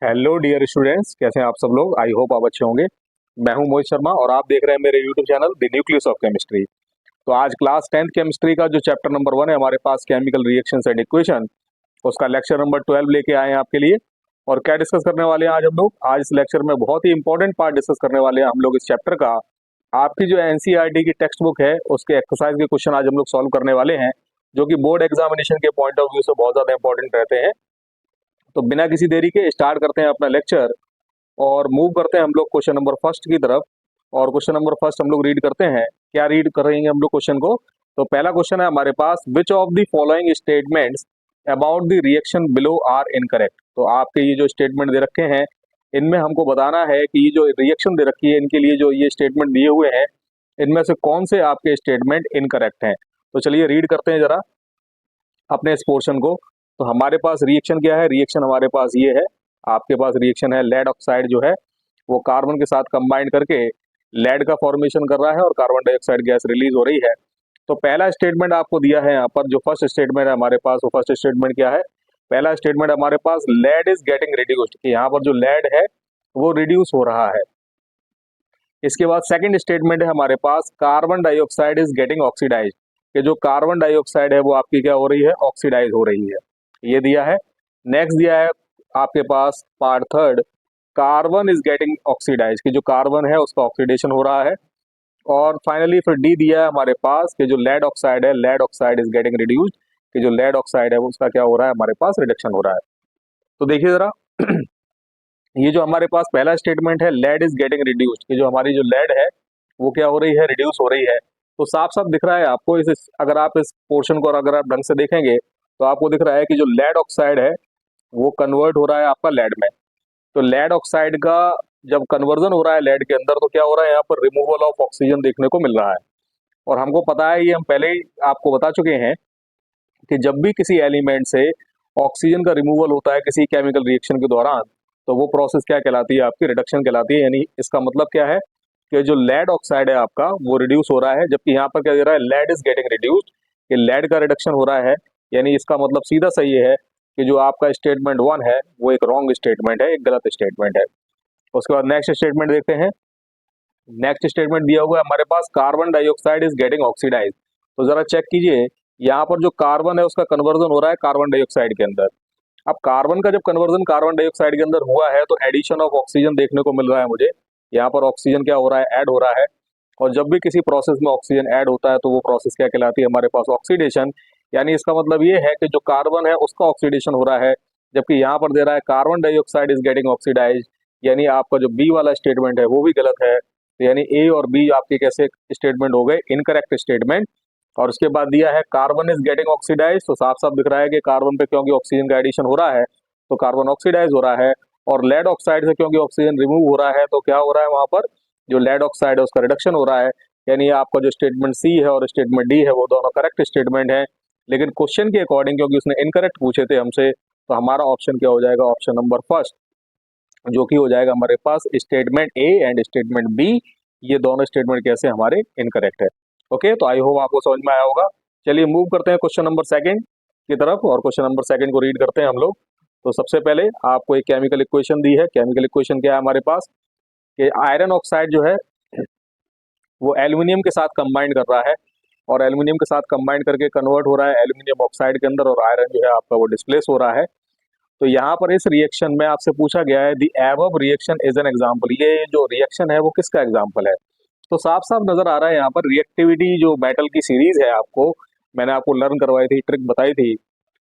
Hello dear students, कैसे हैं आप सब लोग। आई होप आप अच्छे होंगे। मैं हूं मोहित शर्मा और आप देख रहे हैं मेरे YouTube channel the nucleus of chemistry. तो आज क्लास 10th केमिस्ट्री का जो चैप्टर नंबर 1 है हमारे पास, केमिकल रिएक्शंस एंड इक्वेशन, उसका लेक्चर नंबर 12 लेके आए हैं आपके लिए। और क्या डिस्कस करने वाले हैं आज हम लोग। आज इस लेक्चर में बहुत ही इंपॉर्टेंट पार्ट डिस्कस करने वाले हैं हम लोग इस चैप्टर का। आपकी जो एनसीईआरटी की टेक्स्ट बुक है उसके एक्सरसाइज के क्वेश्चन आज हम लोग सॉल्व करने वाले हैं, जो कि बोर्ड एग्जामिनेशन के पॉइंट ऑफ व्यू से बहुत ज्यादा इंपॉर्टेंट रहते हैं। तो बिना किसी देरी के स्टार्ट करते हैं अपना लेक्चर और मूव करते हैं हम लोग क्वेश्चन नंबर फर्स्ट की तरफ। और क्वेश्चन नंबर फर्स्ट हम लोग रीड करते हैं। क्या रीड करेंगे हम लोग क्वेश्चन को। तो पहला क्वेश्चन है हमारे पास, which of the following statements about the reaction below are incorrect. तो आपके ये जो स्टेटमेंट दे रखे हैं इनमें हमको बताना है कि ये जो रिएक्शन दे रखी है इनके लिए जो ये स्टेटमेंट दिए हुए हैं इनमें से कौन से आपके स्टेटमेंट इनकरेक्ट हैं। तो चलिए रीड करते हैं जरा अपने इस पोर्शन को। तो हमारे पास रिएक्शन क्या है, रिएक्शन हमारे पास ये है। आपके पास रिएक्शन है, लेड ऑक्साइड जो है वो कार्बन के साथ कंबाइंड करके लेड का फॉर्मेशन कर रहा है और कार्बन डाइऑक्साइड गैस रिलीज हो रही है। तो पहला स्टेटमेंट आपको दिया है यहाँ पर, जो फर्स्ट स्टेटमेंट है हमारे पास, वो फर्स्ट स्टेटमेंट क्या है। पहला स्टेटमेंट हमारे पास, लेड इज गेटिंग रिड्यूस्ड, कि यहाँ पर जो लेड है वो रिड्यूस हो रहा है। इसके बाद सेकंड स्टेटमेंट है हमारे पास, carbon dioxide is getting oxidise, कि जो कार्बन डाइऑक्साइड है वो आपकी क्या हो रही है, ऑक्सीडाइज हो रही है। ये दिया है। नेक्स्ट दिया है आपके पास part third, carbon is getting oxidise, कि जो कार्बन है उसका ऑक्सीडेशन हो रहा है। और फाइनली फिर डी दिया है हमारे पास कि जो लेड ऑक्साइड है, lead oxide is getting reduced, कि जो लेड ऑक्साइड है उसका क्या हो रहा है, हमारे पास रिडक्शन हो रहा है। तो देखिए जरा ये जो हमारे पास पहला स्टेटमेंट है, लेड इज गेटिंग रिड्यूस्ड, कि जो हमारी जो लेड है वो क्या हो रही है, रिड्यूस हो रही है। तो साफ साफ दिख रहा है आपको अगर आप इस पोर्शन को और अगर आप ढंग से देखेंगे तो आपको दिख रहा है कि जो लेड ऑक्साइड है वो कन्वर्ट हो रहा है आपका लेड में। तो लेड ऑक्साइड का जब कन्वर्जन हो रहा है लेड के अंदर, तो क्या हो रहा है, यहाँ पर रिमूवल ऑफ ऑक्सीजन देखने को मिल रहा है। और हमको पता है, ये हम पहले ही आपको बता चुके हैं कि जब भी किसी एलिमेंट से ऑक्सीजन का रिमूवल होता है किसी केमिकल रिएक्शन के दौरान, तो वो प्रोसेस क्या कहलाती है, आपकी रिडक्शन कहलाती है। यानी इसका मतलब क्या है कि जो लेड ऑक्साइड है आपका वो रिड्यूस हो रहा है, जबकि यहाँ पर क्या दे रहा है, लेड इज गेटिंग रिड्यूस्ड, कि लेड का रिडक्शन हो रहा है। यानी इसका मतलब सीधा सही है कि जो आपका स्टेटमेंट 1 है वो एक रॉन्ग स्टेटमेंट है, एक गलत स्टेटमेंट है। उसके बाद नेक्स्ट स्टेटमेंट देखते हैं। नेक्स्ट स्टेटमेंट दिया हुआ है हमारे पास, carbon dioxide is getting oxidise. तो जरा चेक कीजिए, यहाँ पर जो कार्बन है उसका कन्वर्जन हो रहा है कार्बन डाइऑक्साइड के अंदर। अब कार्बन का जब कन्वर्जन कार्बन डाइऑक्साइड के अंदर हुआ है तो एडिशन ऑफ ऑक्सीजन देखने को मिल रहा है मुझे। यहाँ पर ऑक्सीजन क्या हो रहा है, ऐड हो रहा है। और जब भी किसी प्रोसेस में ऑक्सीजन ऐड होता है तो वो प्रोसेस क्या कहलाती है, हमारे पास ऑक्सीडेशन। यानी इसका मतलब ये है कि जो कार्बन है उसका ऑक्सीडेशन हो रहा है, जबकि यहाँ पर दे रहा है carbon dioxide is getting oxidise. यानी आपका जो बी वाला स्टेटमेंट है वो भी गलत है। तो यानी ए और बी आपके कैसे स्टेटमेंट हो गए, इनकरेक्ट स्टेटमेंट। और उसके बाद दिया है कार्बन इज गेटिंग ऑक्सीडाइज, तो साफ साफ दिख रहा है कि कार्बन पे क्योंकि ऑक्सीजन का एडिशन हो रहा है तो कार्बन ऑक्सीडाइज हो रहा है। और लेड ऑक्साइड से क्योंकि ऑक्सीजन रिमूव हो रहा है तो क्या हो रहा है, वहां पर जो लेड ऑक्साइड है उसका रिडक्शन हो रहा है। यानी आपका जो स्टेटमेंट सी है और स्टेटमेंट डी है वो दोनों करेक्ट स्टेटमेंट है। लेकिन क्वेश्चन के अकॉर्डिंग क्योंकि उसने इनकरेक्ट पूछे थे हमसे, तो हमारा ऑप्शन क्या हो जाएगा, ऑप्शन नंबर फर्स्ट, जो कि हो जाएगा हमारे पास statement A and statement B. ये दोनों स्टेटमेंट कैसे हमारे इनकरेक्ट है। ओके, तो आई होप आपको समझ में आया होगा। चलिए मूव करते हैं क्वेश्चन नंबर सेकंड की तरफ और क्वेश्चन नंबर सेकंड को रीड करते हैं हम लोग। तो सबसे पहले आपको एक केमिकल इक्वेशन दी है। केमिकल इक्वेशन क्या है हमारे पास, कि आयरन ऑक्साइड जो है वो एल्यूमिनियम के साथ कंबाइंड कर रहा है और एल्यूमिनियम के साथ कंबाइंड करके कन्वर्ट हो रहा है एल्यूमिनियम ऑक्साइड के अंदर, और आयरन जो है आपका वो डिस्प्लेस हो रहा है। तो यहाँ पर इस रिएक्शन में आपसे पूछा गया है, the above reaction is an example, ये जो रिएक्शन है वो किसका एग्जाम्पल है। तो साफ साफ नजर आ रहा है यहाँ पर रिएक्टिविटी जो मेटल की सीरीज है, आपको मैंने आपको लर्न करवाई थी, ट्रिक बताई थी।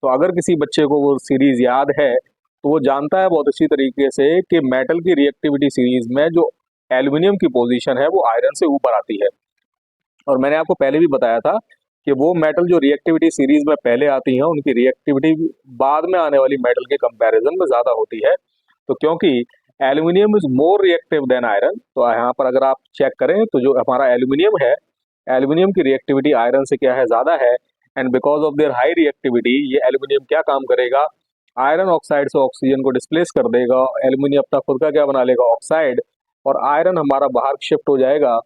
तो अगर किसी बच्चे को वो सीरीज याद है तो वो जानता है बहुत अच्छी तरीके से कि मेटल की रिएक्टिविटी सीरीज में जो एल्यूमिनियम की पोजीशन है वो आयरन से ऊपर आती है। और मैंने आपको पहले भी बताया था कि वो मेटल जो रिएक्टिविटी सीरीज में पहले आती हैं उनकी रिएक्टिविटी बाद में आने वाली मेटल के कंपैरिजन में ज्यादा होती है। तो क्योंकि aluminium is more reactive than iron, तो यहाँ पर अगर आप चेक करें तो जो हमारा एल्यूमिनियम है, एल्यूमिनियम की रिएक्टिविटी आयरन से क्या है, ज्यादा है। And because of their high reactivity ये एल्यूमिनियम क्या काम करेगा, आयरन ऑक्साइड से ऑक्सीजन को डिस्प्लेस कर देगा, एल्यूमिनियम अपना खुद का क्या बना लेगा, ऑक्साइड, और आयरन हमारा बाहर शिफ्ट हो जाएगा।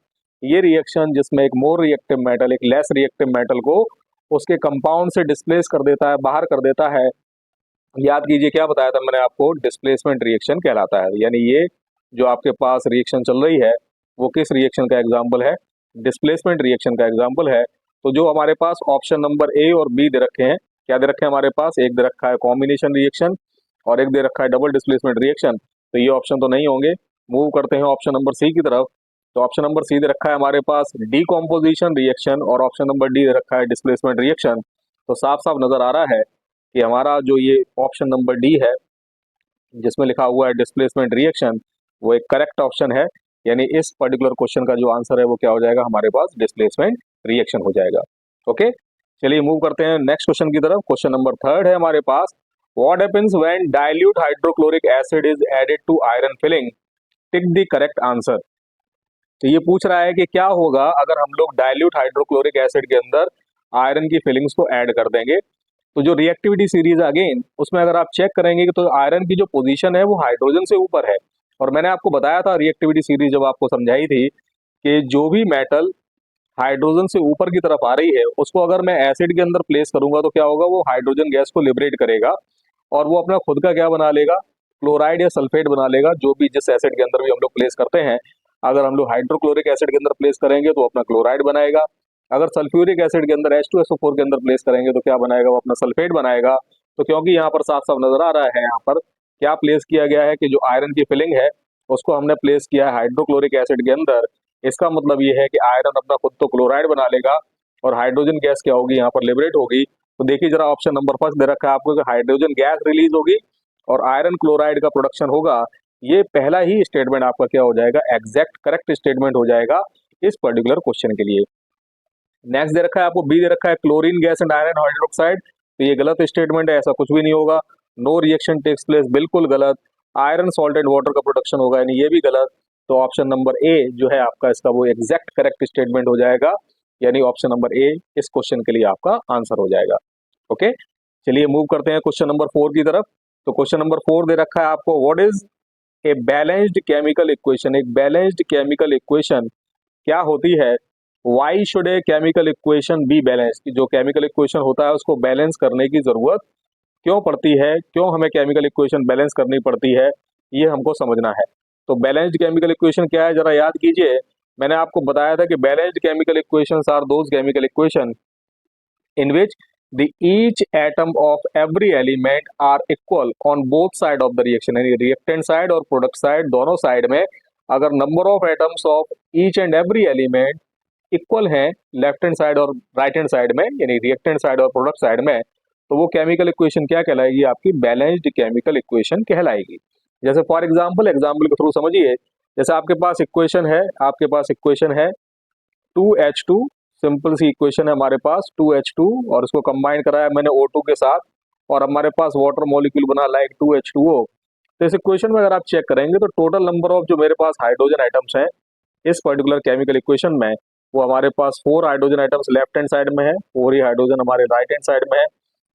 ये रिएक्शन जिसमें एक मोर रिएक्टिव मेटल एक लेस रिएक्टिव मेटल को उसके कंपाउंड से डिस्प्लेस कर देता है, बाहर कर देता है, याद कीजिए क्या बताया था मैंने आपको, डिस्प्लेसमेंट रिएक्शन कहलाता है। यानी ये जो आपके पास रिएक्शन चल रही है वो किस रिएक्शन का एग्जाम्पल है, डिस्प्लेसमेंट रिएक्शन का एग्जाम्पल है। तो जो हमारे पास ऑप्शन नंबर ए और बी दे रखे हैं, क्या दे रखे हैं हमारे पास, एक दे रखा है कॉम्बिनेशन रिएक्शन और एक दे रखा है डबल डिस्प्लेसमेंट रिएक्शन, तो ये ऑप्शन तो नहीं होंगे। मूव करते हैं ऑप्शन नंबर सी की तरफ। तो ऑप्शन नंबर सी दे रखा है हमारे पास डीकॉम्पोजिशन रिएक्शन और ऑप्शन नंबर डी दे रखा है डिस्प्लेसमेंट रिएक्शन। तो साफ साफ नजर आ रहा है कि हमारा जो ये ऑप्शन नंबर डी है जिसमें लिखा हुआ है डिस्प्लेसमेंट रिएक्शन, वो एक करेक्ट ऑप्शन है। यानी इस पर्टिकुलर क्वेश्चन का जो आंसर है वो क्या हो जाएगा हमारे पास, डिस्प्लेसमेंट रिएक्शन हो जाएगा। ओके, चलिए मूव करते हैं नेक्स्ट क्वेश्चन की तरफ। क्वेश्चन नंबर थर्ड है हमारे पास, what happens when dilute hydrochloric acid is added to iron filing, tick the correct answer. तो ये पूछ रहा है कि क्या होगा अगर हम लोग डाइल्यूट हाइड्रोक्लोरिक एसिड के अंदर आयरन की फिलिंग्स को ऐड कर देंगे। तो जो रिएक्टिविटी सीरीज अगेन उसमें अगर आप चेक करेंगे कि तो आयरन की जो पोजीशन है वो हाइड्रोजन से ऊपर है। और मैंने आपको बताया था रिएक्टिविटी सीरीज जब आपको समझाई थी कि जो भी मेटल हाइड्रोजन से ऊपर की तरफ आ रही है उसको अगर मैं एसिड के अंदर प्लेस करूंगा तो क्या होगा, वो हाइड्रोजन गैस को लिबरेट करेगा और वो अपना खुद का क्या बना लेगा, क्लोराइड या सल्फेट बना लेगा। जो भी जिस एसिड के अंदर भी हम लोग प्लेस करते हैं, अगर हम लोग हाइड्रोक्लोरिक एसिड के अंदर प्लेस करेंगे तो अपना क्लोराइड बनाएगा, अगर सल्फ्यूरिक एसिड के अंदर H2SO4 के अंदर प्लेस करेंगे तो क्या बनाएगा, वो अपना सल्फेट बनाएगा। तो क्योंकि यहाँ पर साफ साफ नजर आ रहा है यहाँ पर क्या प्लेस किया गया है कि जो आयरन की फिलिंग है उसको हमने प्लेस किया है हाइड्रोक्लोरिक एसिड के अंदर, इसका मतलब ये है कि आयरन अपना खुद तो क्लोराइड बना लेगा और हाइड्रोजन गैस क्या होगी यहाँ पर लिबरेट होगी। तो देखिए जरा ऑप्शन नंबर फर्स्ट दे रखा है आपको कि हाइड्रोजन गैस रिलीज होगी और आयरन क्लोराइड का प्रोडक्शन होगा। ये पहला ही स्टेटमेंट आपका क्या हो जाएगा, एग्जैक्ट करेक्ट स्टेटमेंट हो जाएगा इस पर्टिकुलर क्वेश्चन के लिए। नेक्स्ट दे रखा है आपको, बी दे रखा है chlorine gas and iron hydroxide, तो ये गलत स्टेटमेंट है, ऐसा कुछ भी नहीं होगा। नो रिएक्शन टेक्स प्लेस, बिल्कुल गलत। आयरन सॉल्ट एंड वाटर का प्रोडक्शन होगा, यानी ये भी गलत। तो ऑप्शन नंबर ए जो है आपका इसका वो एग्जैक्ट करेक्ट स्टेटमेंट हो जाएगा, यानी ऑप्शन नंबर ए इस क्वेश्चन के लिए आपका आंसर हो जाएगा। ओके, चलिए मूव करते हैं क्वेश्चन नंबर 4 की तरफ। तो क्वेश्चन नंबर 4 दे रखा है आपको, what is a balanced chemical equation. एक बैलेंस्ड केमिकल इक्वेशन क्या होती है, why should a chemical equation be balance, जो केमिकल इक्वेशन होता है उसको बैलेंस करने की जरूरत क्यों पड़ती है, क्यों हमें केमिकल इक्वेशन बैलेंस करनी पड़ती है, ये हमको समझना है। तो बैलेंस्ड केमिकल इक्वेशन क्या है जरा याद कीजिए। मैंने आपको बताया था कि balanced chemical equations are those chemical equation in which the each atom of every element are equal on both side of the reaction, यानी reactant side और product side दोनों साइड में अगर number of atoms of each and every element equal है left hand side और right hand side में, यानी reactant side और प्रोडक्ट साइड में, तो वो केमिकल इक्वेशन क्या कहलाएगी, आपकी बैलेंस्ड केमिकल इक्वेशन कहलाएगी। जैसे फॉर एग्जांपल, एग्जांपल के थ्रू समझिए। जैसे आपके पास इक्वेशन है, आपके पास इक्वेशन है 2H2, सिंपल सी इक्वेशन है हमारे पास 2H2 और इसको कंबाइन कराया मैंने O2 के साथ और हमारे पास वाटर मॉलिक्यूल बना लाइक 2H2O। तो इस इक्वेशन में अगर आप चेक करेंगे तो टोटल नंबर ऑफ जो मेरे पास हाइड्रोजन आइटम्स हैं इस पर्टिकुलर केमिकल इक्वेशन में, वो हमारे पास 4 hydrogen items left hand side में है, 4 ही हाइड्रोजन हमारे राइट हैंड साइड में है।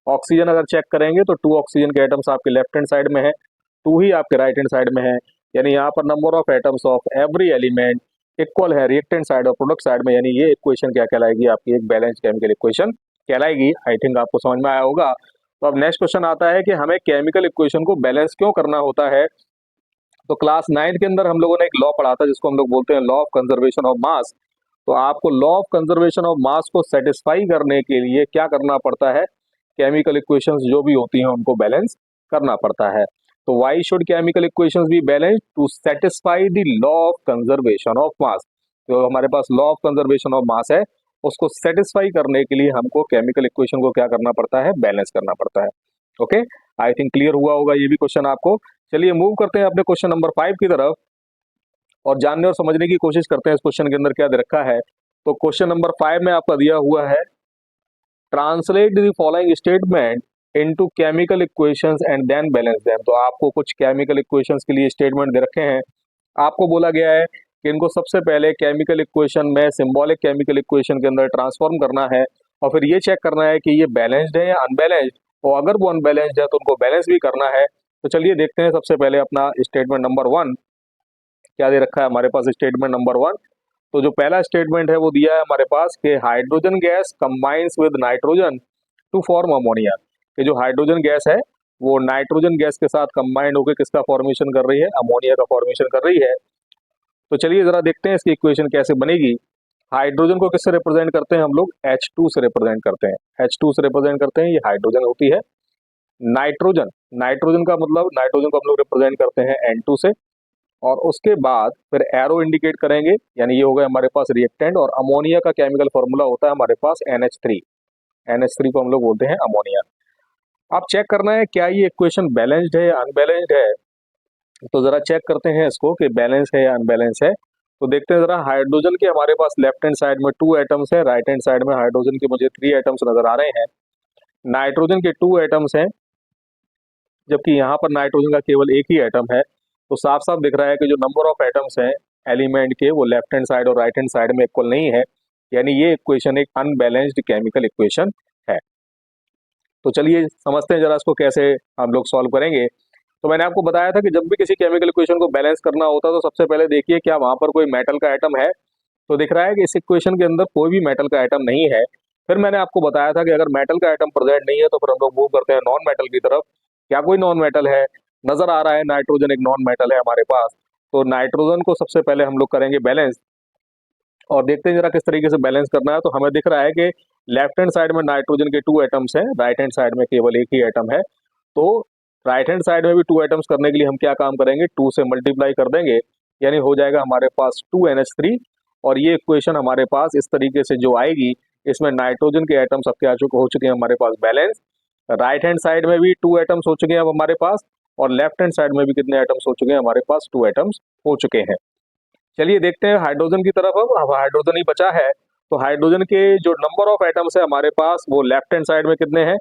ऑक्सीजन अगर चेक करेंगे तो 2 ऑक्सीजन के आइटम्स आपके लेफ्ट हैंड साइड में है, 2 ही आपके राइट हैंड साइड में है। यानी यहाँ पर number of atoms of every element equal है रिएक्टेंट साइड और प्रोडक्ट साइड में, यानी ये इक्वेशन क्या कहलाएगी, आपकी एक बैलेंस केमिकल इक्वेशन कहलाएगी। आई थिंक आपको समझ में आया होगा। तो अब नेक्स्ट क्वेश्चन आता है कि हमें केमिकल इक्वेशन को बैलेंस क्यों करना होता है। तो क्लास 9 के अंदर हम लोगों ने एक लॉ पढ़ा था जिसको हम लोग बोलते हैं law of conservation of mass. तो आपको लॉ ऑफ कंजर्वेशन ऑफ मास को सेटिस्फाई करने के लिए क्या करना पड़ता है, केमिकल इक्वेशंस जो भी होती हैं उनको बैलेंस करना पड़ता है। तो why should chemical equations be balance to satisfy the law of conservation of mass. तो हमारे पास law of conservation of mass है, उसको सेटिस्फाई करने के लिए हमको केमिकल इक्वेशन को क्या करना पड़ता है, बैलेंस करना पड़ता है। ओके, आई थिंक क्लियर हुआ होगा ये भी क्वेश्चन आपको। चलिए मूव करते हैं अपने क्वेश्चन नंबर 5 की तरफ और जानने और समझने की कोशिश करते हैं इस क्वेश्चन के अंदर क्या दे रखा है। तो क्वेश्चन नंबर 5 में आपका दिया हुआ है, translate the following statement into chemical equations and then balance them. तो आपको कुछ केमिकल इक्वेशंस के लिए स्टेटमेंट दे रखे हैं, आपको बोला गया है कि इनको सबसे पहले केमिकल इक्वेशन में सिंबॉलिक केमिकल इक्वेशन के अंदर ट्रांसफॉर्म करना है और फिर ये चेक करना है कि ये बैलेंस्ड है या अनबैलेंस्ड, और अगर वो अनबैलेंस्ड है तो उनको बैलेंस भी करना है। तो चलिए देखते हैं सबसे पहले अपना स्टेटमेंट नंबर 1 क्या दे रखा है हमारे पास। स्टेटमेंट नंबर 1, तो जो पहला स्टेटमेंट है वो दिया है हमारे पास कि hydrogen gas combines with nitrogen to form ammonia. कि जो हाइड्रोजन गैस है वो नाइट्रोजन गैस के साथ कंबाइंड होकर किसका फॉर्मेशन कर रही है, अमोनिया का फॉर्मेशन कर रही है। तो चलिए जरा देखते हैं इसकी इक्वेशन कैसे बनेगी। हाइड्रोजन को किससे रिप्रेजेंट करते हैं हम लोग, H2 से रिप्रेजेंट करते हैं, H2 से रिप्रेजेंट करते हैं, ये हाइड्रोजन होती है। नाइट्रोजन, नाइट्रोजन का मतलब नाइट्रोजन को हम लोग रिप्रेजेंट करते हैं N2 से, और उसके बाद फिर एरो इंडिकेट करेंगे, यानी ये हो गया हमारे पास रिएक्टेंट, और अमोनिया का केमिकल फॉर्मूला होता है हमारे पास NH3, NH3 को हम लोग बोलते हैं अमोनिया। अब चेक करना है क्या ये इक्वेशन बैलेंस्ड है या अनबैलेंस्ड है। तो जरा चेक करते हैं इसको कि बैलेंस है या अनबैलेंस है। तो देखते हैं जरा, हाइड्रोजन के हमारे पास लेफ्ट हैंड साइड में 2 एटम्स है, राइट हैंड साइड में हाइड्रोजन के मुझे 3 एटम्स नजर आ रहे हैं। नाइट्रोजन के 2 एटम्स हैं, जबकि यहाँ पर नाइट्रोजन का केवल एक ही एटम है। तो साफ साफ दिख रहा है कि जो नंबर ऑफ एटम्स हैं एलिमेंट के, वो लेफ्ट हैंड साइड और राइट हैंड साइड में इक्वल नहीं है, यानी ये इक्वेशन एक अनबैलेंस्ड केमिकल इक्वेशन है। तो चलिए समझते हैं जरा इसको कैसे हम लोग सॉल्व करेंगे। तो मैंने आपको बताया था कि जब भी किसी केमिकल इक्वेशन को बैलेंस करना होता है तो सबसे पहले देखिए क्या वहां पर कोई मेटल का एटम है। तो दिख रहा है कि इस इक्वेशन के अंदर कोई भी मेटल का एटम नहीं है। फिर मैंने आपको बताया था कि अगर मेटल का एटम प्रेजेंट नहीं है तो फिर हम लोग मूव करते हैं नॉन मेटल की तरफ। क्या कोई नॉन मेटल है, नजर आ रहा है नाइट्रोजन एक नॉन मेटल है हमारे पास। तो नाइट्रोजन को सबसे पहले हम लोग करेंगे बैलेंस, और देखते हैं जरा किस तरीके से बैलेंस करना है। तो हमें दिख रहा है कि लेफ्ट हैंड साइड में नाइट्रोजन के 2 एटम्स हैं, राइट हैंड साइड में केवल एक ही एटम है। तो राइट हैंड साइड में भी 2 एटम्स करने के लिए हम क्या काम करेंगे, 2 से मल्टीप्लाई कर देंगे, यानी हो जाएगा हमारे पास 2NH3। और ये इक्वेशन हमारे पास इस तरीके से जो आएगी, इसमें नाइट्रोजन के एटम्स अब क्या हो चुके हैं हमारे पास बैलेंस। राइट हैंड साइड में भी 2 एटम्स हो चुके हैं अब हमारे पास, और लेफ्ट हैंड साइड में भी कितने एटम्स हो चुके हैं हमारे पास, 2 एटम्स हो चुके हैं। चलिए देखते हैं हाइड्रोजन की तरफ। अब हाइड्रोजन ही बचा है। तो हाइड्रोजन के जो नंबर ऑफ एटम्स है हमारे पास, वो लेफ्ट हैंड साइड में कितने हैं,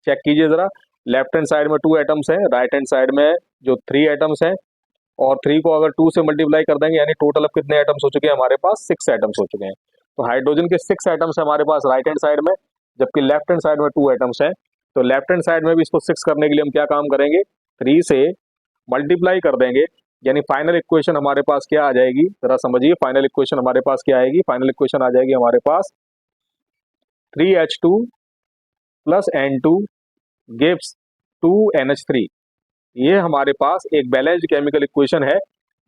चेक कीजिए जरा। लेफ्ट हैंड साइड में 2 एटम्स हैं, राइट हैंड साइड में जो 3 एटम्स हैं, और 3 को अगर 2 से मल्टीप्लाई कर देंगे, यानी टोटल अब कितने एटम्स हो चुके हैं हमारे पास, 6 एटम्स हो चुके हैं। तो हाइड्रोजन के 6 एटम्स है हमारे पास राइट हैंड साइड में, जबकि लेफ्ट हैंड साइड में 2 एटम्स हैं। तो लेफ्ट हैंड साइड में भी इसको 6 करने के लिए हम क्या काम करेंगे, 3 से मल्टीप्लाई कर देंगे, यानी फाइनल इक्वेशन हमारे पास क्या आ जाएगी, जरा समझिए। फाइनल इक्वेशन हमारे पास क्या आएगी, फाइनल इक्वेशन आ जाएगी हमारे पास 3H2 plus N2 gives 2NH3। ये हमारे पास एक बैलेंस्ड केमिकल इक्वेशन है,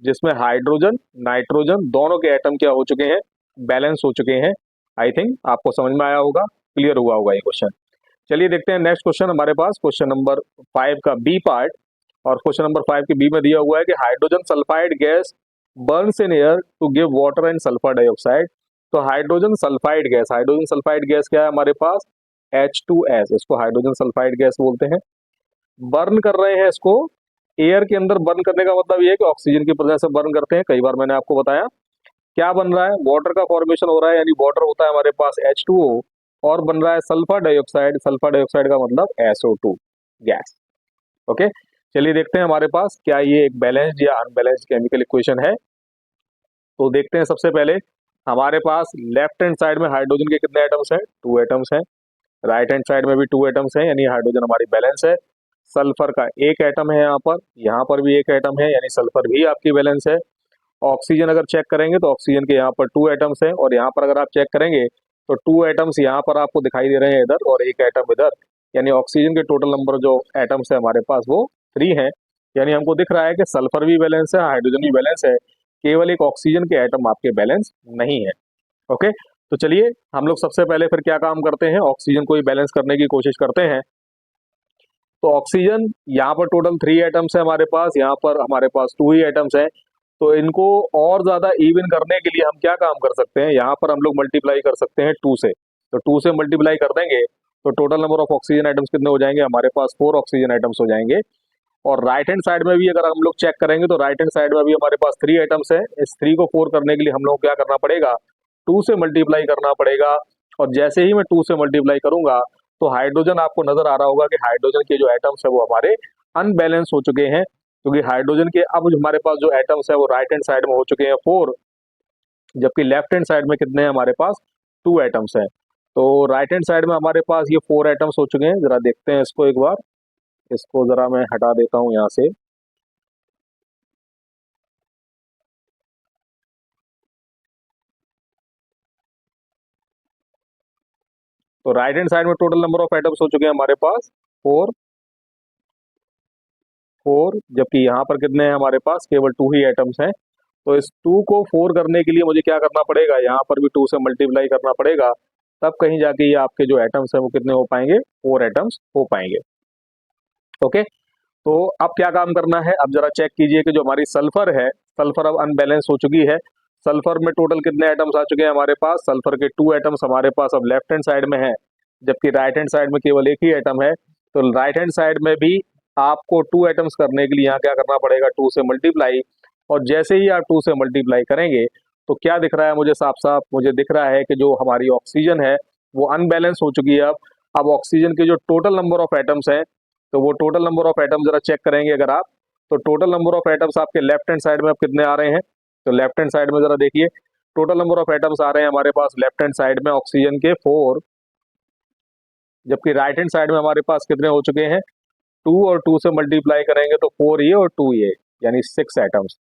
जिसमें हाइड्रोजन नाइट्रोजन दोनों के एटम क्या हो चुके हैं, बैलेंस हो चुके हैं। आई थिंक आपको समझ में आया होगा, क्लियर हुआ होगा ये क्वेश्चन। चलिए देखते हैं नेक्स्ट क्वेश्चन हमारे पास, क्वेश्चन नंबर 5 का बी पार्ट। और क्वेश्चन नंबर 5 के बी में दिया हुआ है कि hydrogen sulphide gas burns in air to give water and sulphur dioxide. तो hydrogen sulphide gas, hydrogen sulphide gas क्या है हमारे पास, H2S, इसको हाइड्रोजन सल्फाइड गैस बोलते हैं। बर्न कर रहे हैं इसको एयर के अंदर। बर्न करने का मतलब ये है कि ऑक्सीजन की प्रेजेंस से बर्न करते हैं। कई बार मैंने आपको बताया क्या बन रहा है, वाटर का फॉर्मेशन हो रहा है, यानी वाटर होता है हमारे पास H2O, और बन रहा है सल्फर डाइऑक्साइड। सल्फर डाइऑक्साइड का मतलब SO2 गैस। ओके, चलिए देखते हैं हमारे पास क्या ये एक बैलेंस्ड या अनबैलेंस्ड केमिकल इक्वेशन है। तो देखते हैं सबसे पहले हमारे पास लेफ्ट हैंड साइड में हाइड्रोजन के कितने एटम्स हैं, 2 एटम्स हैं। राइट हैंड साइड में भी 2 एटम्स हैं, यानी हाइड्रोजन हमारी बैलेंस है। सल्फर का एक एटम है यहाँ पर भी एक एटम है, यानी सल्फर भी आपकी बैलेंस है। ऑक्सीजन अगर चेक करेंगे तो ऑक्सीजन के यहाँ पर 2 एटम्स हैं, और यहाँ पर अगर आप चेक करेंगे तो 2 एटम्स यहाँ पर आपको दिखाई दे रहे हैं इधर, और एक एटम इधर, यानी ऑक्सीजन के टोटल नंबर जो एटम्स है हमारे पास वो 3 है। यानी हमको दिख रहा है कि सल्फर भी बैलेंस है, हाइड्रोजन भी बैलेंस है, केवल एक ऑक्सीजन के एटम आपके बैलेंस नहीं है। ओके, तो चलिए हम लोग सबसे पहले फिर क्या काम करते हैं, ऑक्सीजन को ही बैलेंस करने की कोशिश करते हैं। तो ऑक्सीजन यहाँ पर टोटल 3 एटम्स है हमारे पास, यहाँ पर हमारे पास 2 ही एटम्स है। तो इनको और ज्यादा इवन करने के लिए हम क्या काम कर सकते हैं, यहाँ पर हम लोग मल्टीप्लाई कर सकते हैं 2 से। तो 2 से मल्टीप्लाई कर देंगे तो total number of oxygen items कितने हो जाएंगे हमारे पास, 4 ऑक्सीजन आइटम्स हो जाएंगे। और राइट हैंड साइड में भी अगर हम लोग चेक करेंगे तो राइट हैंड साइड में भी हमारे पास 3 आइटम्स है। इस 3 को 4 करने के लिए हम लोग क्या करना पड़ेगा, 2 से मल्टीप्लाई करना पड़ेगा। और जैसे ही मैं 2 से मल्टीप्लाई करूंगा तो हाइड्रोजन आपको नजर आ रहा होगा कि हाइड्रोजन के जो एटम्स है वो हमारे अनबैलेंस हो चुके हैं, क्योंकि हाइड्रोजन के अब हमारे पास जो एटम्स है वो राइट हैंड साइड में हो चुके हैं 4, जबकि लेफ्ट हैंड साइड में कितने हैं हमारे पास, 2 एटम्स हैं। तो राइट हैंड साइड में हमारे पास ये 4 एटम्स हो चुके हैं। जरा देखते हैं इसको एक बार, इसको जरा मैं हटा देता हूं यहाँ से। तो राइट हैंड साइड में टोटल नंबर ऑफ एटम्स हो चुके हैं हमारे पास 4, 4, जबकि यहाँ पर कितने हैं हमारे पास, केवल 2 ही एटम्स हैं। तो इस 2 को 4 करने के लिए मुझे क्या करना पड़ेगा, यहाँ पर भी 2 से मल्टीप्लाई करना पड़ेगा, तब कहीं जाके ये आपके जो एटम्स हैं वो कितने हो पाएंगे, 4 एटम्स हो पाएंगे। ओके, तो अब क्या काम करना है, अब जरा चेक कीजिए कि जो हमारी सल्फर है, सल्फर अब अनबैलेंस हो चुकी है। सल्फर में टोटल कितने एटम्स आ चुके हैं हमारे पास, सल्फर के 2 एटम्स हमारे पास अब लेफ्ट हैंड साइड में है, जबकि राइट हैंड साइड में केवल एक ही एटम है। तो राइट हैंड साइड में भी आपको 2 एटम्स करने के लिए यहाँ क्या करना पड़ेगा, 2 से मल्टीप्लाई। और जैसे ही आप 2 से मल्टीप्लाई करेंगे तो क्या दिख रहा है मुझे, साफ साफ मुझे दिख रहा है कि जो हमारी ऑक्सीजन है वो अनबैलेंस हो चुकी है। अब ऑक्सीजन के जो टोटल नंबर ऑफ एटम्स हैं, तो वो टोटल नंबर ऑफ एटम्स जरा चेक करेंगे अगर आप, तो टोटल नंबर ऑफ एटम्स आपके लेफ्ट हैंड साइड में अब कितने आ रहे हैं, तो लेफ्ट हैंड साइड में जरा देखिए, टोटल नंबर ऑफ एटम्स आ रहे हैं हमारे पास लेफ्ट हैंड साइड में ऑक्सीजन के 4, जबकि राइट हैंड साइड में हमारे पास कितने हो चुके हैं, 2 और 2 से मल्टीप्लाई करेंगे तो 4 ये और 2 ये, यानी 6 एटम्स,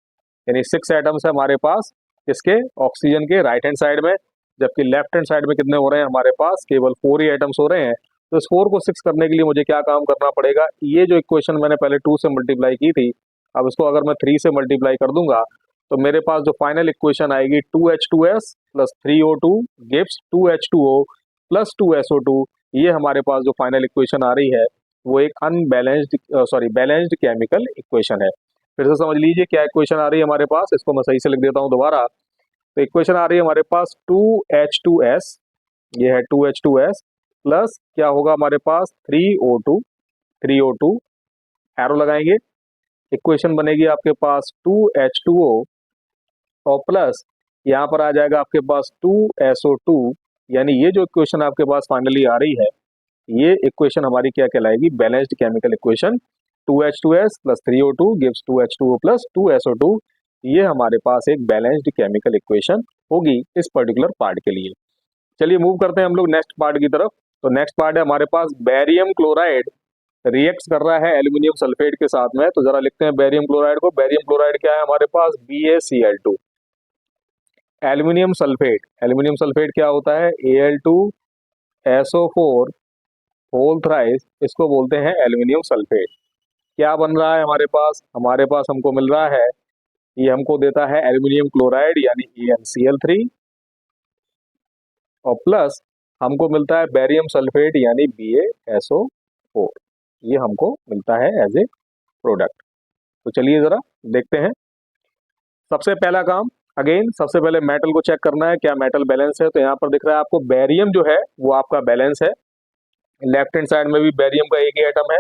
यानी 6 एटम्स है हमारे पास इसके ऑक्सीजन के राइट हैंड साइड में, जबकि लेफ्ट हैंड साइड में कितने हो रहे हैं हमारे पास, केवल 4 ही एटम्स हो रहे हैं। तो इस 4 को 6 करने के लिए मुझे क्या काम करना पड़ेगा, ये जो इक्वेशन मैंने पहले 2 से मल्टीप्लाई की थी, अब इसको अगर मैं 3 से मल्टीप्लाई कर दूंगा तो मेरे पास जो फाइनल इक्वेशन आएगी 2H2S plus 3O2 gives 2H2O plus 2SO2, ये हमारे पास जो फाइनल इक्वेशन आ रही है वो एक अनबैलेंस्ड बैलेंस्ड केमिकल इक्वेशन है। फिर से समझ लीजिए क्या इक्वेशन आ रही है हमारे पास, इसको मैं सही से लिख देता हूँ दोबारा। तो इक्वेशन आ रही है हमारे पास 2H2S, ये है 2H2S प्लस क्या होगा हमारे पास 3O2 एरो लगाएंगे, इक्वेशन बनेगी आपके पास 2H2O और प्लस यहाँ पर आ जाएगा आपके पास 2SO2, यानी ये जो इक्वेशन आपके पास फाइनली आ रही है ये इक्वेशन हमारी क्या कहलाएगी, balanced chemical equation. 2H2S plus 3O2 gives 2H2O plus 2SO2, ये हमारे पास एक बैलेंस्ड केमिकल इक्वेशन होगी इस पर्टिकुलर पार्ट के लिए। चलिए मूव करते हैं हम लोग नेक्स्ट पार्ट की तरफ। तो नेक्स्ट पार्ट है हमारे पास बेरियम क्लोराइड रिएक्ट कर रहा है एल्यूमिनियम सल्फेट के साथ में। तो जरा लिखते हैं बेरियम क्लोराइड को। बेरियम क्लोराइड क्या है हमारे पास, BaCl2। एल्यूमिनियम सल्फेट क्या होता है, Al2SO4 होल थ्राइस, इसको बोलते हैं एल्यूमिनियम सल्फेट। क्या बन रहा है हमारे पास, हमारे पास हमको मिल रहा है, ये हमको देता है एल्यूमिनियम क्लोराइड यानी AnCl3 और प्लस हमको मिलता है बेरियम सल्फेट यानी BaSO4, ये हमको मिलता है एज ए प्रोडक्ट। तो चलिए जरा देखते हैं। सबसे पहला काम, अगेन सबसे पहले मेटल को चेक करना है क्या मेटल बैलेंस है। तो यहाँ पर दिख रहा है आपको बेरियम जो है वो आपका बैलेंस है, लेफ्ट हैंड साइड में भी बेरियम का एक ही एटम है,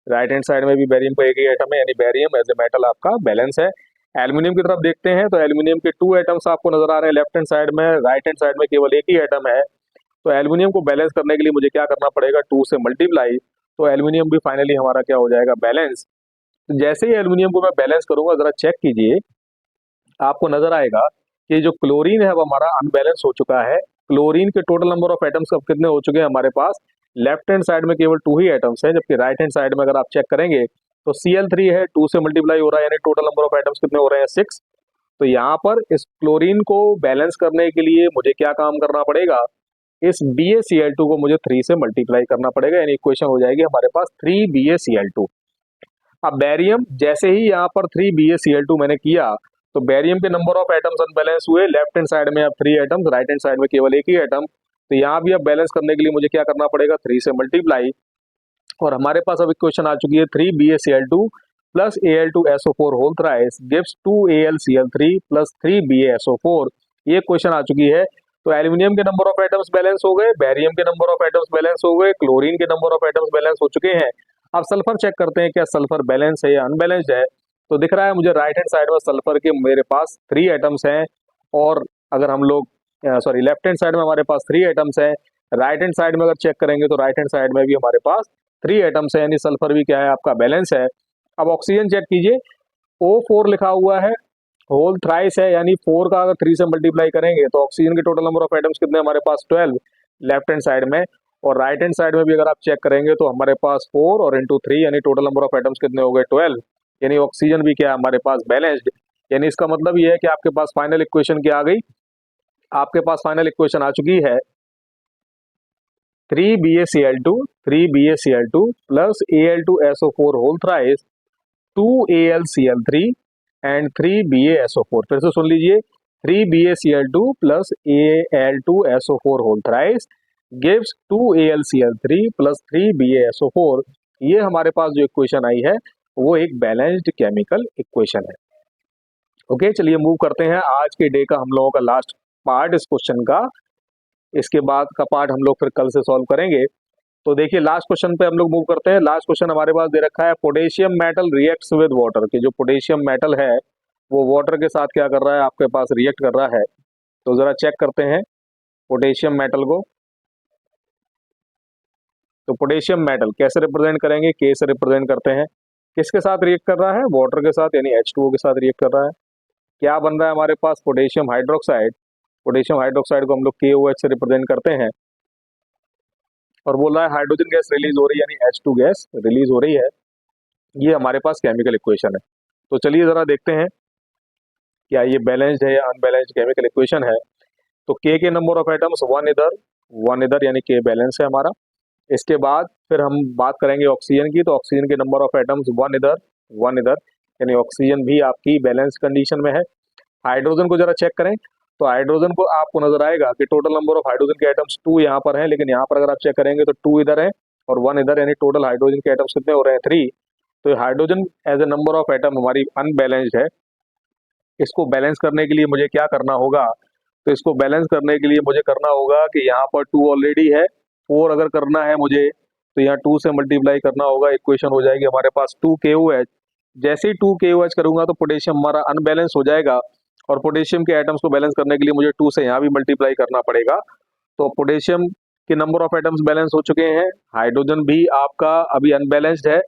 राइट हैंड साइड में भी बेरियम का एक ही एटम है, यानी बेरियम एज ए मेटल आपका बैलेंस है। एल्यूमिनियम की तरफ देखते हैं तो एल्यूमिनियम के 2 एटम्स आपको नजर आ रहे हैं लेफ्ट हैंड साइड में, राइट हैंड साइड में केवल एक ही एटम है। तो एल्यूमिनियम को बैलेंस करने के लिए मुझे क्या करना पड़ेगा, 2 से मल्टीप्लाई, तो एल्यूमिनियम भी फाइनली हमारा क्या हो जाएगा, बैलेंस। तो जैसे ही एल्यूमिनियम को मैं बैलेंस करूंगा जरा चेक कीजिए, आपको नजर आएगा कि जो क्लोरीन है वो हमारा अनबैलेंस हो चुका है। क्लोरीन के टोटल नंबर ऑफ एटम्स अब कितने हो चुके हैं हमारे पास, लेफ्ट हैंड साइड में केवल 2 ही एटम्स हैं, जबकि राइट हैंड साइड में अगर आप चेक करेंगे तो Cl3 है, 2 से मल्टीप्लाई हो रहा है, यानी टोटल नंबर ऑफ एटम्स कितने हो रहे हैं, 6। तो यहाँ पर इस क्लोरीन को बैलेंस करने के लिए मुझे क्या काम करना पड़ेगा, इस BaCl2 को मुझे 3 से मल्टीप्लाई करना पड़ेगा, यानी इक्वेशन हो जाएगी हमारे पास 3BaCl2। अब बैरियम जैसे ही यहाँ पर 3BaCl2 मैंने किया तो बैरियम के नंबर ऑफ एटम्स अनबैलेंस हुए, लेफ्ट हैंड साइड में अब 3 एटम्स, राइट हैंड साइड में केवल एक ही एटम। तो यहाँ भी अब बैलेंस करने के लिए मुझे क्या करना पड़ेगा, 3 से मल्टीप्लाई, और हमारे पास अब इक्वेशन आ चुकी है 3BaCl2 plus Al2SO4 whole thrice gives 2AlCl3 plus 3BaSO4, ये क्वेश्चन आ चुकी है। तो एल्यूमिनियम के नंबर ऑफ एटम्स बैलेंस हो गए, बैरियम के नंबर ऑफ एटम्स बैलेंस हो गए, क्लोरीन के नंबर ऑफ एटम्स बैलेंस हो चुके हैं। अब सल्फर चेक करते हैं क्या सल्फर बैलेंस है या अनबैलेंस्ड है। तो दिख रहा है मुझे राइट हैंड साइड में सल्फर के मेरे पास 3 एटम्स हैं, और अगर हम लोग लेफ्ट हैंड साइड में हमारे पास 3 एटम्स हैं, राइट हैंड साइड में अगर चेक करेंगे तो राइट हैंड साइड में भी हमारे पास 3 एटम्स है, यानी सल्फर भी क्या है आपका बैलेंस है। अब ऑक्सीजन चेक कीजिए, O4 लिखा हुआ है, होल थ्राइस है, यानी 4 का अगर 3 से मल्टीप्लाई करेंगे तो ऑक्सीजन के टोटल नंबर ऑफ एटम्स कितने हमारे पास 12 लेफ्ट हैंड साइड में, और राइट हैंड साइड में भी अगर आप चेक करेंगे तो हमारे पास 4 और इंटू 3 यानी टोटल नंबर ऑफ एटम्स कितने हो गए 12, यानी ऑक्सीजन भी क्या है हमारे पास बैलेंस्ड। यानी इसका मतलब ये है कि आपके पास फाइनल इक्वेशन क्या आ गई, आपके पास फाइनल इक्वेशन आ चुकी है 3BaCl2 plus Al2SO4 whole thrice 2AlCl3 and 3BaSO4। फिर से सुन लीजिए, 3BaCl2 plus Al2SO4 whole thrice gives 2AlCl3 plus 3BaSO4। ये हमारे पास जो इक्वेशन आई है वो एक बैलेंस्ड केमिकल इक्वेशन है। ओके, चलिए मूव करते हैं आज के डे का हम लोगों का लास्ट पार्ट इस क्वेश्चन का। इसके बाद का पार्ट हम लोग फिर कल से सॉल्व करेंगे। तो देखिए लास्ट क्वेश्चन पे हम लोग मूव करते हैं। लास्ट क्वेश्चन हमारे पास दे रखा है, potassium metal reacts with water, कि जो पोटेशियम मेटल है वो वाटर के साथ क्या कर रहा है, आपके पास रिएक्ट कर रहा है। तो जरा चेक करते हैं पोटेशियम मेटल को। तो पोटेशियम मेटल कैसे रिप्रेजेंट करेंगे, के से रिप्रेजेंट करते हैं। किसके साथ रिएक्ट कर रहा है, वाटर के साथ, यानी H2O के साथ रिएक्ट कर रहा है। क्या बन रहा है हमारे पास, पोटेशियम हाइड्रोक्साइड। पोटेशियम हाइड्रोक्साइड को हम लोग KOH से रिप्रेजेंट करते हैं और बोल रहा है हाइड्रोजन गैस रिलीज हो रही है, यानी H2 गैस रिलीज हो रही है। ये हमारे पास केमिकल इक्वेशन है। तो चलिए जरा देखते हैं क्या ये बैलेंस्ड है या अनबैलेंस्ड केमिकल इक्वेशन है। तो के नंबर ऑफ एटम्स वन इधर यानी के बैलेंस है हमारा। इसके बाद फिर हम बात करेंगे ऑक्सीजन की। तो ऑक्सीजन के नंबर ऑफ एटम्स वन इधर यानी ऑक्सीजन भी आपकी बैलेंस कंडीशन में है। हाइड्रोजन को जरा चेक करें। तो हाइड्रोजन को आपको नजर आएगा कि टोटल नंबर ऑफ हाइड्रोजन के एटम्स 2 यहाँ पर हैं, लेकिन यहाँ पर अगर आप चेक करेंगे तो 2 इधर है और 1 इधर, यानी टोटल हाइड्रोजन के एटम्स कितने हो रहे हैं, 3। तो hydrogen as a number of atom हमारी अनबैलेंस्ड है। इसको बैलेंस करने के लिए मुझे क्या करना होगा, तो इसको बैलेंस करने के लिए मुझे करना होगा कि यहाँ पर 2 ऑलरेडी है, 4 अगर करना है मुझे तो यहाँ 2 से मल्टीप्लाई करना होगा। इक्वेशन हो जाएगी हमारे पास 2KOH। जैसे ही 2KOH करूंगा तो पोटेशियम हमारा अनबैलेंस हो जाएगा और पोटेशियम के एटम्स को बैलेंस करने के लिए मुझे 2 से यहाँ भी मल्टीप्लाई करना पड़ेगा। तो पोटेशियम के नंबर ऑफ एटम्स बैलेंस हो चुके हैं, हाइड्रोजन भी आपका अभी अनबैलेंस्ड है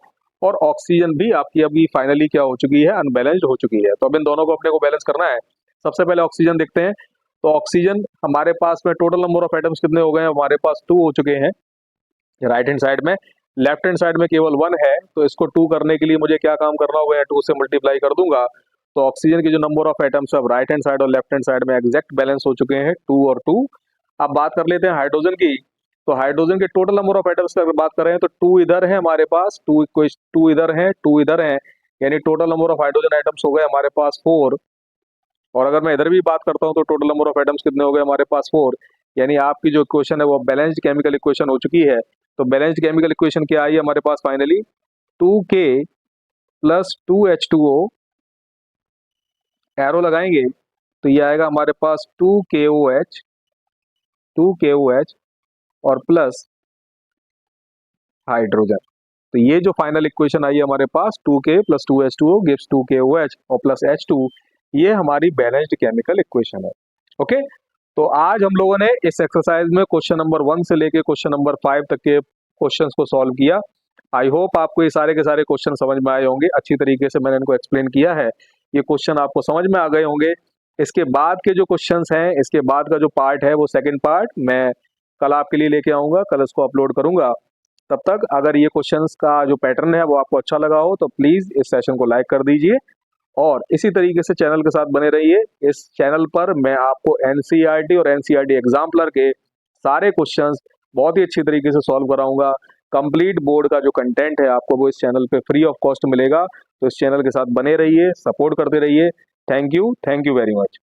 और ऑक्सीजन भी आपकी अभी फाइनली क्या हो चुकी है, अनबैलेंस्ड हो चुकी है। तो अब इन दोनों को अपने को बैलेंस करना है। सबसे पहले ऑक्सीजन देखते हैं। तो ऑक्सीजन हमारे पास में टोटल नंबर ऑफ एटम्स कितने हो गए हैं, हमारे पास 2 हो चुके हैं राइट हैंड साइड में। लेफ्ट हैंड साइड में केवल 1 है, तो इसको 2 करने के लिए मुझे क्या काम करना होगा, 2 से मल्टीप्लाई कर दूंगा। तो ऑक्सीजन के जो नंबर ऑफ एटम्स अब राइट हैंड साइड और लेफ्ट हैंड साइड में एग्जैक्ट बैलेंस हो चुके हैं, 2 और 2। अब बात कर लेते हैं हाइड्रोजन की। तो हाइड्रोजन के टोटल नंबर ऑफ एटम्स की अगर बात करें तो 2 इधर है हमारे पास, 2 इधर है, 2 इधर है, यानी total number of hydrogen atoms हो गए हमारे पास 4। और अगर मैं इधर भी बात करता हूं तो टोटल नंबर ऑफ एटम्स कितने हो गए हमारे पास 4, यानी आपकी जो इक्वेशन है वो बैलेंस्ड केमिकल इक्वेशन हो चुकी है। तो बैलेंस्ड केमिकल इक्वेशन क्या आई हमारे पास finally, 2K plus 2H2O, arrow लगाएंगे तो ये आएगा हमारे पास 2KOH और प्लस हाइड्रोजन। तो ये जो फाइनल इक्वेशन आई है हमारे पास 2K plus 2H2O gives 2KOH और प्लस H2, ये हमारी बैलेंस्ड केमिकल इक्वेशन है। ओके, तो आज हम लोगों ने इस एक्सरसाइज में क्वेश्चन नंबर 1 से लेके क्वेश्चन नंबर 5 तक के क्वेश्चंस को सॉल्व किया। आई होप आपको ये सारे के सारे क्वेश्चन समझ में आए होंगे, अच्छी तरीके से मैंने इनको एक्सप्लेन किया है, ये क्वेश्चन आपको समझ में आ गए होंगे। इसके बाद के जो क्वेश्चंस हैं, इसके बाद का जो पार्ट है वो सेकंड पार्ट मैं कल आपके लिए लेके आऊंगा, कल इसको अपलोड करूंगा। तब तक अगर ये क्वेश्चंस का जो पैटर्न है वो आपको अच्छा लगा हो तो प्लीज इस सेशन को लाइक कर दीजिए और इसी तरीके से चैनल के साथ बने रहिए। इस चैनल पर मैं आपको NCERT और NCERT एग्जाम्पलर के सारे क्वेश्चंस बहुत ही अच्छी तरीके से सॉल्व कराऊंगा। कंप्लीट बोर्ड का जो कंटेंट है आपको वो इस चैनल पे फ्री ऑफ कॉस्ट मिलेगा। तो इस चैनल के साथ बने रहिए, सपोर्ट करते रहिए। Thank you very much.